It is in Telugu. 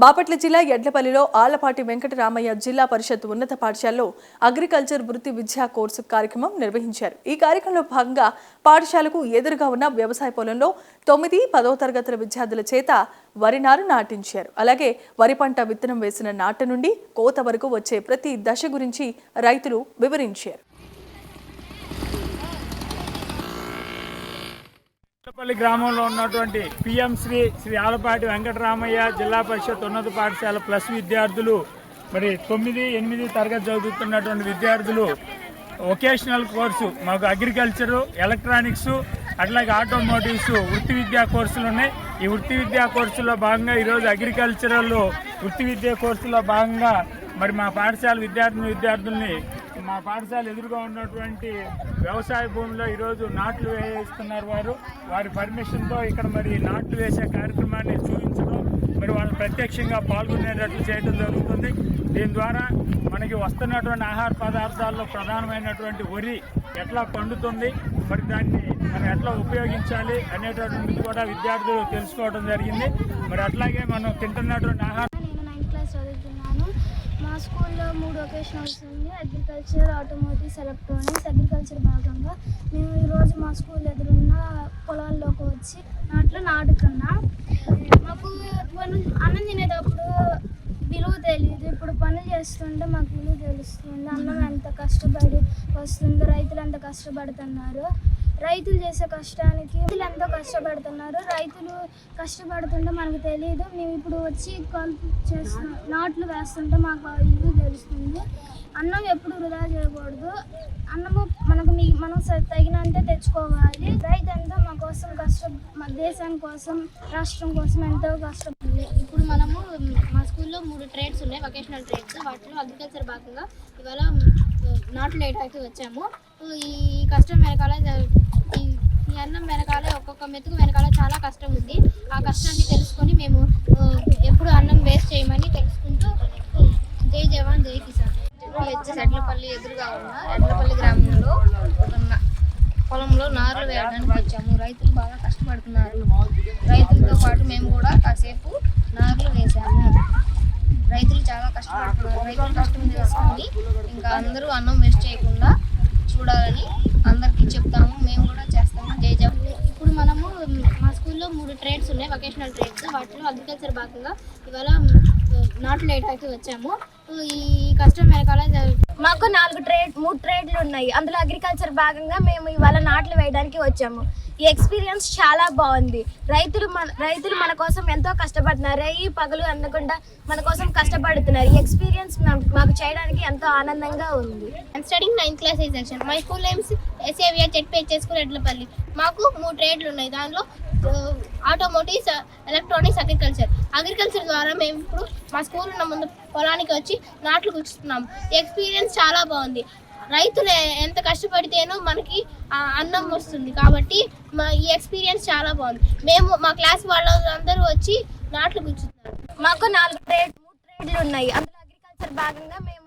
బాపట్ల జిల్లా ఎడ్లపల్లిలో ఆళ్లపాటి వెంకటరామయ్య జిల్లా పరిషత్ ఉన్నత పాఠశాలలో అగ్రికల్చర్ వృత్తి విద్యా కోర్సు కార్యక్రమం నిర్వహించారు. ఈ కార్యక్రమంలో భాగంగా పాఠశాలకు ఎదురుగా ఉన్న వ్యవసాయ పొలంలో 9, 10వ తరగతుల విద్యార్థుల చేత వరి నారు నాటించారు. అలాగే వరి పంట విత్తనం వేసిన నాట నుండి కోత వరకు వచ్చే ప్రతి దశ గురించి రైతులు వివరించారు. ఎడ్లపల్లి గ్రామంలో ఉన్నటువంటి పిఎం శ్రీ ఆళ్లపాటి వెంకటరామయ్య జిల్లా పరిషత్ ఉన్నత పాఠశాల ప్లస్ విద్యార్థులు మరి 9, 8 తరగతి చదువుతున్నటువంటి విద్యార్థులు వొకేషనల్ కోర్సు మాకు అగ్రికల్చరు, ఎలక్ట్రానిక్స్, అట్లాగే ఆటోమోటివ్స్ వృత్తి విద్యా కోర్సులు ఉన్నాయి. ఈ వృత్తి విద్యా కోర్సులో భాగంగా ఈరోజు అగ్రికల్చరల్ వృత్తి విద్యా కోర్సులో భాగంగా మరి మా పాఠశాల విద్యార్థుల్ని మా పాఠశాల ఎదురుగా ఉన్నటువంటి వ్యవసాయ భూమిలో ఈరోజు నాట్లు వేస్తున్నారు. వారి పర్మిషన్తో ఇక్కడ మరి నాట్లు వేసే కార్యక్రమాన్ని చూపించడం, మరి వాళ్ళు ప్రత్యక్షంగా పాల్గొనేటట్లు చేయడం జరుగుతుంది. దీని ద్వారా మనకి వస్తున్నటువంటి ఆహార పదార్థాల్లో ప్రధానమైనటువంటి వరి ఎట్లా పండుతుంది, మరి దాన్ని మనం ఎట్లా ఉపయోగించాలి అనేటటువంటిది కూడా విద్యార్థులు తెలుసుకోవడం జరిగింది. మరి అట్లాగే మనం తింటున్నటువంటి ఆహారం. మా స్కూల్లో 3 వొకేషనల్స్ ఉంది: అగ్రికల్చర్, ఆటోమోటివ్స్, ఎలక్ట్రానిక్స్. అగ్రికల్చర్ భాగంగా మేము ఈరోజు మా స్కూల్ ఎదురున్న పొలాల్లోకి వచ్చి నాటుతున్నాం. మాకు అన్నం తినేటప్పుడు విలువ తెలియదు, ఇప్పుడు పనులు చేస్తుంటే మాకు విలువ తెలుస్తుంది. అన్నం ఎంత కష్టపడి వస్తుందో, రైతులు ఎంత కష్టపడుతున్నారు, రైతులు చేసే కష్టానికి ఎంతో కష్టపడుతున్నారు. రైతులు కష్టపడుతుంటే మనకు తెలియదు. మేము ఇప్పుడు వచ్చి చేస్తున్నాం, నాట్లు వేస్తుంటే మాకు ఇల్లు తెలుస్తుంది. అన్నం ఎప్పుడు వృధా చేయకూడదు. అన్నము మనం తగినంతే తెచ్చుకోవాలి. రైతు ఎంతో మా కోసం మా దేశం కోసం, రాష్ట్రం కోసం ఎంతో కష్టపడింది. ఇప్పుడు మనము మా స్కూల్లో 3 ట్రేడ్స్ ఉన్నాయి, వొకేషనల్ ట్రేడ్స్. వాటిలో అగ్రికల్చర్ భాగంగా ఇవాళ నాట్లు వేయడానికి వచ్చాము. ఈ కష్టం వెనకాల ఈ అన్నం వెనకాల ఒక్కొక్క మెతుకు వెనకాల చాలా కష్టం ఉంది. ఆ కష్టాన్ని తెలుసుకొని మేము ఎప్పుడు అన్నం వేస్ట్ చేయమని తెలుసుకుంటూ జై జవాన్ జై కిసాన్. ఎడ్లపల్లి ఎదురుగా ఉన్న ఎడ్లపల్లి గ్రామంలో ఉన్న పొలంలో నార్లు వేయడానికి వచ్చాము. రైతులు బాగా కష్టపడుతున్నారు. రైతులతో పాటు మేము కూడా కాసేపు నార్లు వేసాము. రైతులు చాలా కష్టపడుతున్నారు. రైతులు కష్టం తెలుసుకొని ఇంకా అందరూ అన్నం వేస్ట్ చేయకుండా చూడాలని అందరికీ చెప్తాము. మేము కూడా చేస్తాము. జై జవాన్. ఇప్పుడు మనము మా స్కూల్లో 3 ట్రేడ్స్ ఉన్నాయి, వొకేషనల్ ట్రేడ్స్. వాటిలో అగ్రికల్చర్ భాగంగా ఇవాళ నాట్లు వేయడానికి వచ్చాము. ఈ కష్టం వెనకాల మాకు 3 ట్రేడ్లు ఉన్నాయి. అందులో అగ్రికల్చర్ భాగంగా మేము ఇవాళ నాట్లు వేయడానికి వచ్చాము. ఈ ఎక్స్పీరియన్స్ చాలా బాగుంది. రైతులు మన కోసం ఎంతో కష్టపడుతున్నారు. రేయి పగలు అందకుండా మన కోసం కష్టపడుతున్నారు. ఈ ఎక్స్పీరియన్స్ మాకు చేయడానికి ఎంతో ఆనందంగా ఉంది. Studying 9th class A section. My school name's SAVR ZPHS school Edlapalli. మాకు 3 ట్రేడ్లు ఉన్నాయి. దానిలో ఆటోమోటివ్స్, ఎలక్ట్రానిక్స్, అగ్రికల్చర్ ద్వారా మేము ఇప్పుడు మా స్కూల్ ఉన్న ముందు పొలానికి వచ్చి నాట్లు గుచ్చుతున్నాం. ఈ ఎక్స్పీరియన్స్ చాలా బాగుంది. రైతులు ఎంత కష్టపడితేనో మనకి అన్నం వస్తుంది. కాబట్టి ఈ ఎక్స్పీరియన్స్ చాలా బాగుంది. మేము మా క్లాస్ వాళ్ళందరూ వచ్చి నాట్లు గుచ్చుతున్నారు. మాకు 3 ట్రేడ్లు ఉన్నాయి. అందులో అగ్రికల్చర్ భాగంగా మేము